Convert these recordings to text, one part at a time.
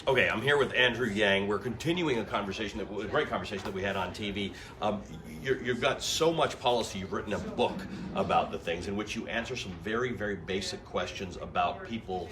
Okay, I'm here with Andrew Yang. We're continuing a great conversation that we had on TV. You've got so much policy. You've written a book about the things in which you answer some very, very basic questions about people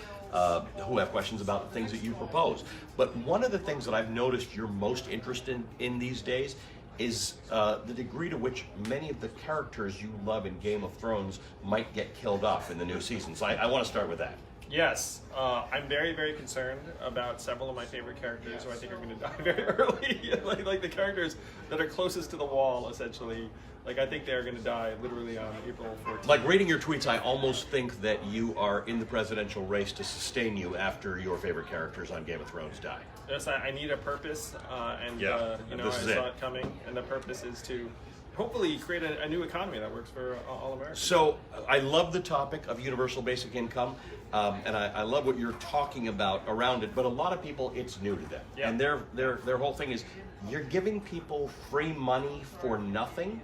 who have questions about the things that you propose. But one of the things that I've noticed you're most interested in these days is the degree to which many of the characters you love in Game of Thrones might get killed off in the new season. So I want to start with that. Yes, I'm very, very concerned about several of my favorite characters who I think are going to die very early. like the characters that are closest to the wall, essentially. Like, I think they're going to die literally on April 14th. Like, reading your tweets, I almost think that you are in the presidential race to sustain you after your favorite characters on Game of Thrones die. Yes, I need a purpose, and I saw it coming, and the purpose is to hopefully create a new economy that works for all Americans. So I love the topic of universal basic income, and I love what you're talking about around it. But a lot of people, it's new to them, and their whole thing is you're giving people free money for nothing.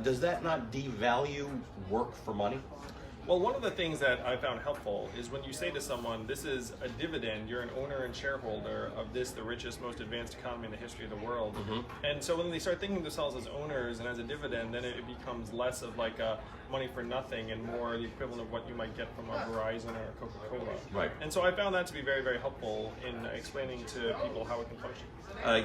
Does that not devalue work for money? Well, one of the things that I found helpful is when you say to someone, this is a dividend, you're an owner and shareholder of this, the richest, most advanced economy in the history of the world. Mm-hmm. And so when they start thinking of themselves as owners and as a dividend, then it becomes less of like a money for nothing and more the equivalent of what you might get from a Verizon or a Coca-Cola. Right. And so I found that to be very, very helpful in explaining to people how it can function.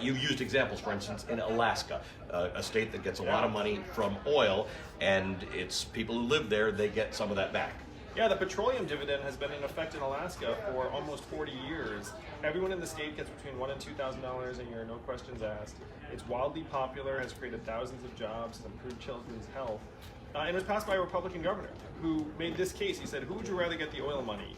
You used examples, for instance, in Alaska, a state that gets a lot of money from oil, and it's people who live there, they get some of that back. Yeah, the petroleum dividend has been in effect in Alaska for almost 40 years. Everyone in the state gets between $1,000 and $2,000 a year, no questions asked. It's wildly popular, has created thousands of jobs, has improved children's health. And it was passed by a Republican governor who made this case. He said, who would you rather get the oil money?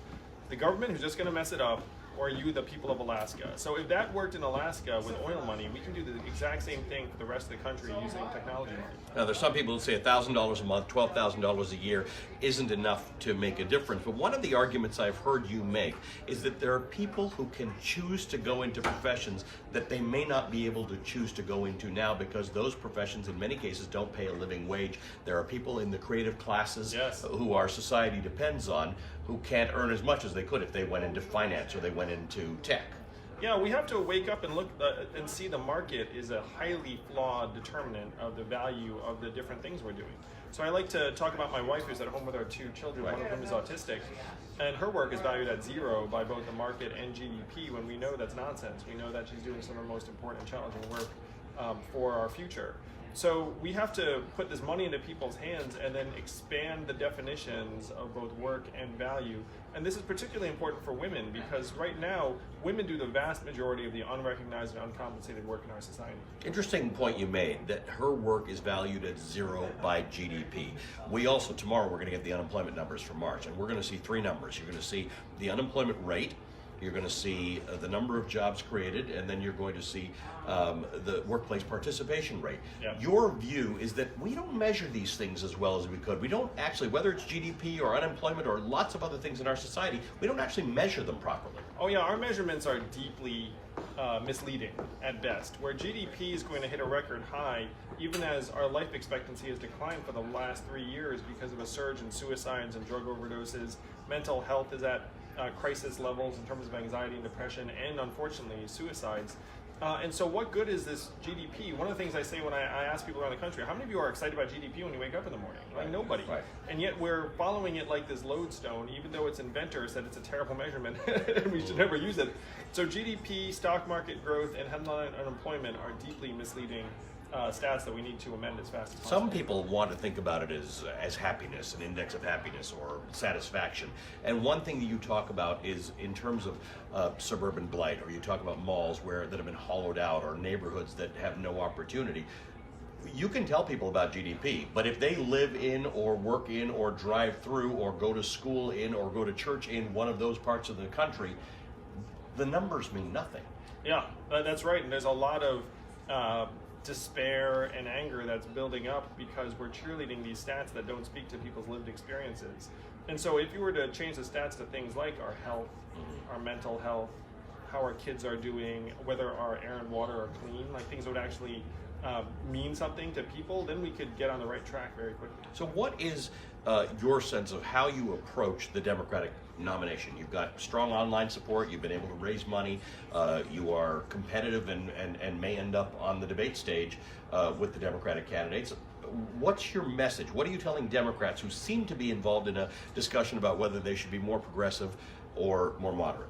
The government who's just going to mess it up, or you, the people of Alaska? So if that worked in Alaska with oil money, we can do the exact same thing for the rest of the country using technology money. Now, there's some people who say $1,000 a month, $12,000 a year isn't enough to make a difference. But one of the arguments I've heard you make is that there are people who can choose to go into professions that they may not be able to choose to go into now because those professions in many cases don't pay a living wage. There are people in the creative classes who our society depends on who can't earn as much as they could if they went into finance or they went into tech. Yeah, we have to wake up and look and see the market is a highly flawed determinant of the value of the different things we're doing. So I like to talk about my wife who's at home with our two children, one of whom is autistic, and her work is valued at zero by both the market and GDP when we know that's nonsense. We know that she's doing some of our most important and challenging work for our future. So we have to put this money into people's hands and then expand the definitions of both work and value. And this is particularly important for women because right now, women do the vast majority of the unrecognized and uncompensated work in our society. Interesting point you made, that her work is valued at zero by GDP. We also, tomorrow, we're going to get the unemployment numbers for March, and we're going to see three numbers. You're going to see the unemployment rate, you're going to see the number of jobs created, and then you're going to see the workplace participation rate. Yeah. Your view is that we don't measure these things as well as we could. We don't actually, whether it's GDP or unemployment or lots of other things in our society, we don't actually measure them properly. Oh yeah, our measurements are deeply misleading at best. Where GDP is going to hit a record high, even as our life expectancy has declined for the last 3 years because of a surge in suicides and drug overdoses. Mental health is at crisis levels in terms of anxiety and depression, and unfortunately suicides. And so what good is this GDP? One of the things I say when I ask people around the country, how many of you are excited about GDP when you wake up in the morning? Like nobody. Right. And yet we're following it like this lodestone, even though its inventor said it's a terrible measurement and we should never use it. So GDP, stock market growth, and headline unemployment are deeply misleading stats that we need to amend as fast as possible. Some people want to think about it as happiness, an index of happiness or satisfaction. And one thing that you talk about is in terms of suburban blight, or you talk about malls that have been hollowed out, or neighborhoods that have no opportunity. You can tell people about GDP, but if they live in or work in or drive through or go to school in or go to church in one of those parts of the country, the numbers mean nothing. Yeah, that's right. And there's a lot of despair and anger that's building up because we're cheerleading these stats that don't speak to people's lived experiences. And so if you were to change the stats to things like our health, our mental health, how our kids are doing, whether our air and water are clean, like things that would actually mean something to people, then we could get on the right track very quickly. So what is your sense of how you approach the Democratic nomination. You've got strong online support, you've been able to raise money, you are competitive and may end up on the debate stage with the Democratic candidates. What's your message? What are you telling Democrats who seem to be involved in a discussion about whether they should be more progressive or more moderate?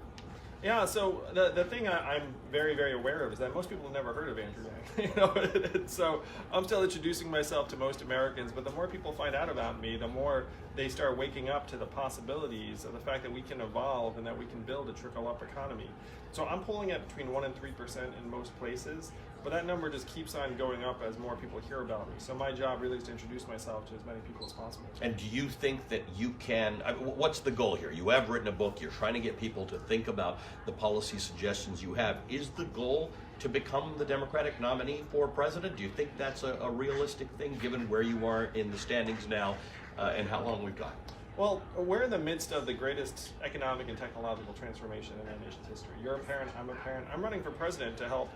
Yeah, so the thing I'm very, very aware of is that most people have never heard of Andrew Yang. So I'm still introducing myself to most Americans, but the more people find out about me, the more they start waking up to the possibilities of the fact that we can evolve and that we can build a trickle-up economy. So I'm polling at between 1% and 3% in most places, but that number just keeps on going up as more people hear about me. So my job really is to introduce myself to as many people as possible. And do you think that you can, what's the goal here? You have written a book, you're trying to get people to think about the policy suggestions you have. Is the goal to become the Democratic nominee for president? Do you think that's a realistic thing given where you are in the standings now and how long we've got? Well, we're in the midst of the greatest economic and technological transformation in our nation's history. You're a parent, I'm a parent. I'm running for president to help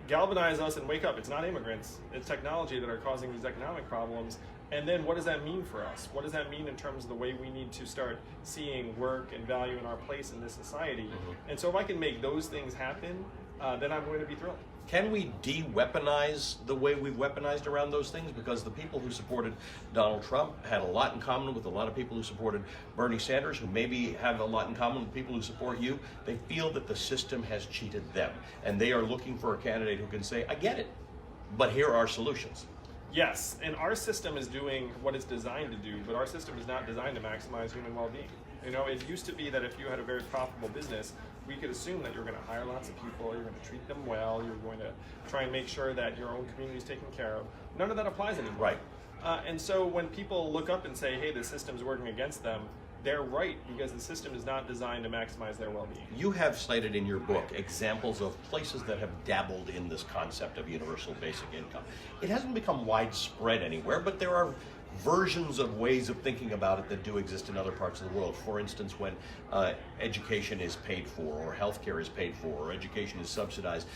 galvanize us and wake up. It's not immigrants, it's technology that are causing these economic problems. And then what does that mean for us? What does that mean in terms of the way we need to start seeing work and value in our place in this society? Mm-hmm. And so if I can make those things happen, then I'm going to be thrilled. Can we de-weaponize the way we've weaponized around those things? Because the people who supported Donald Trump had a lot in common with a lot of people who supported Bernie Sanders, who maybe have a lot in common with people who support you. They feel that the system has cheated them, and they are looking for a candidate who can say, I get it, but here are solutions. Yes, and our system is doing what it's designed to do, but our system is not designed to maximize human well-being. You know, it used to be that if you had a very profitable business, we could assume that you're going to hire lots of people, you're going to treat them well, you're going to try and make sure that your own community is taken care of. None of that applies anymore. Right. And so when people look up and say, hey, the system's working against them, they're right, because the system is not designed to maximize their well-being. You have cited in your book examples of places that have dabbled in this concept of universal basic income. It hasn't become widespread anywhere, but there are versions of ways of thinking about it that do exist in other parts of the world. For instance, when education is paid for, or healthcare is paid for, or education is subsidized,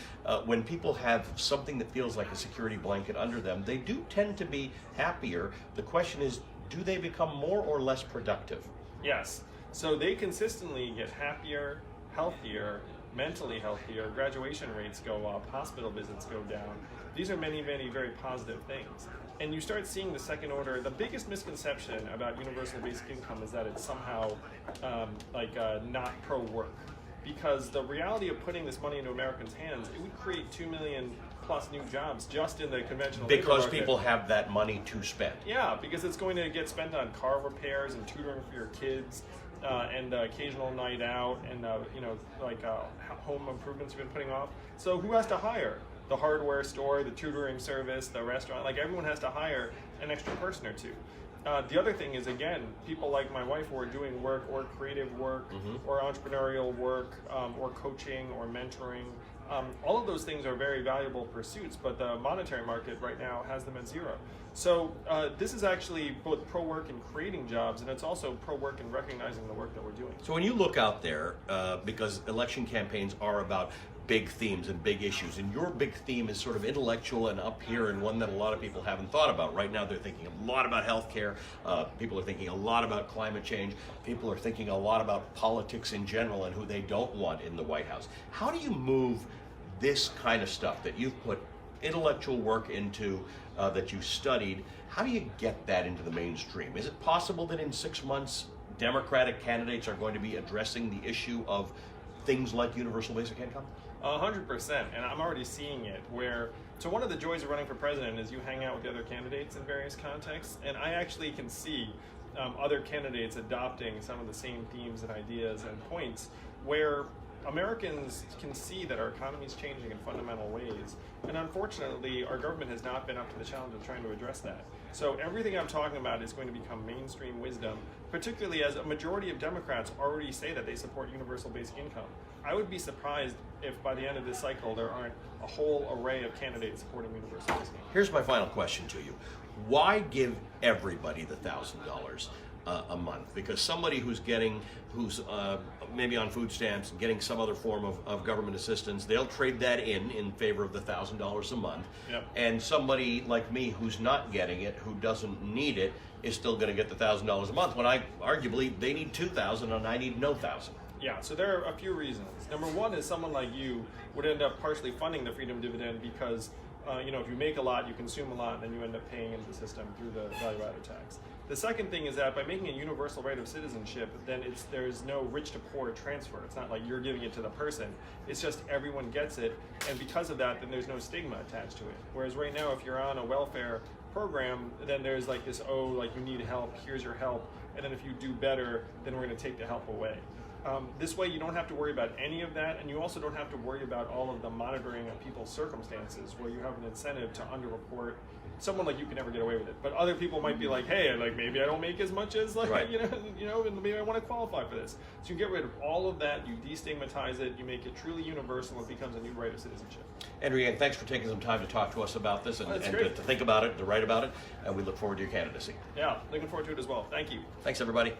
when people have something that feels like a security blanket under them, they do tend to be happier. The question is, do they become more or less productive? Yes. So they consistently get happier, healthier, mentally healthier, graduation rates go up, hospital visits go down. These are many, many very positive things. And you start seeing the second order. The biggest misconception about universal basic income is that it's somehow not pro-work. Because the reality of putting this money into Americans' hands, it would create 2 million plus new jobs just in the conventional labor because market. People have that money to spend. Yeah, because it's going to get spent on car repairs and tutoring for your kids, and occasional night out, and home improvements you've been putting off. So who has to hire? The hardware store, the tutoring service, the restaurant. Like, everyone has to hire an extra person or two. The other thing is, again, people like my wife who are doing work, or creative work, or entrepreneurial work, or coaching, or mentoring. All of those things are very valuable pursuits, but the monetary market right now has them at zero. So this is actually both pro-work in creating jobs, and it's also pro-work in recognizing the work that we're doing. So when you look out there, because election campaigns are about big themes and big issues, and your big theme is sort of intellectual and up here, and one that a lot of people haven't thought about. Right now they're thinking a lot about healthcare, people are thinking a lot about climate change, people are thinking a lot about politics in general and who they don't want in the White House. How do you move this kind of stuff that you've put intellectual work into, that you studied, how do you get that into the mainstream? Is it possible that in 6 months Democratic candidates are going to be addressing the issue of things like universal basic income? 100%, and I'm already seeing it so one of the joys of running for president is you hang out with the other candidates in various contexts, and I actually can see other candidates adopting some of the same themes and ideas and points where Americans can see that our economy is changing in fundamental ways, and unfortunately our government has not been up to the challenge of trying to address that. So everything I'm talking about is going to become mainstream wisdom, particularly as a majority of Democrats already say that they support universal basic income. I would be surprised if by the end of this cycle there aren't a whole array of candidates supporting universal basic income. Here's my final question to you. Why give everybody the $1,000? a month, because somebody who's maybe on food stamps and getting some other form of government assistance, they'll trade that in favor of the $1,000 a month. Yep. And somebody like me who's not getting it, who doesn't need it, is still going to get the $1,000 a month, when arguably they need $2,000 and I need no $1,000. Yeah, so there are a few reasons. Number one is someone like you would end up partially funding the freedom dividend because, if you make a lot, you consume a lot, and then you end up paying into the system through the value-added tax. The second thing is that by making a universal right of citizenship, then there's no rich to poor transfer. It's not like you're giving it to the person. It's just everyone gets it, and because of that, then there's no stigma attached to it. Whereas right now, if you're on a welfare program, then there's like this, you need help, here's your help, and then if you do better, then we're going to take the help away. This way you don't have to worry about any of that, and you also don't have to worry about all of the monitoring of people's circumstances, where you have an incentive to underreport. Someone like you can never get away with it, but other people might be like, hey, maybe I don't make as much as Right. and maybe I want to qualify for this. So you get rid of all of that, you destigmatize it, you make it truly universal, it becomes a new right of citizenship. Andrew Yang, thanks for taking some time to talk to us about this and That's to great. think about it, to write about it, and we look forward to your candidacy. Yeah, looking forward to it as well. Thank you. Thanks, everybody.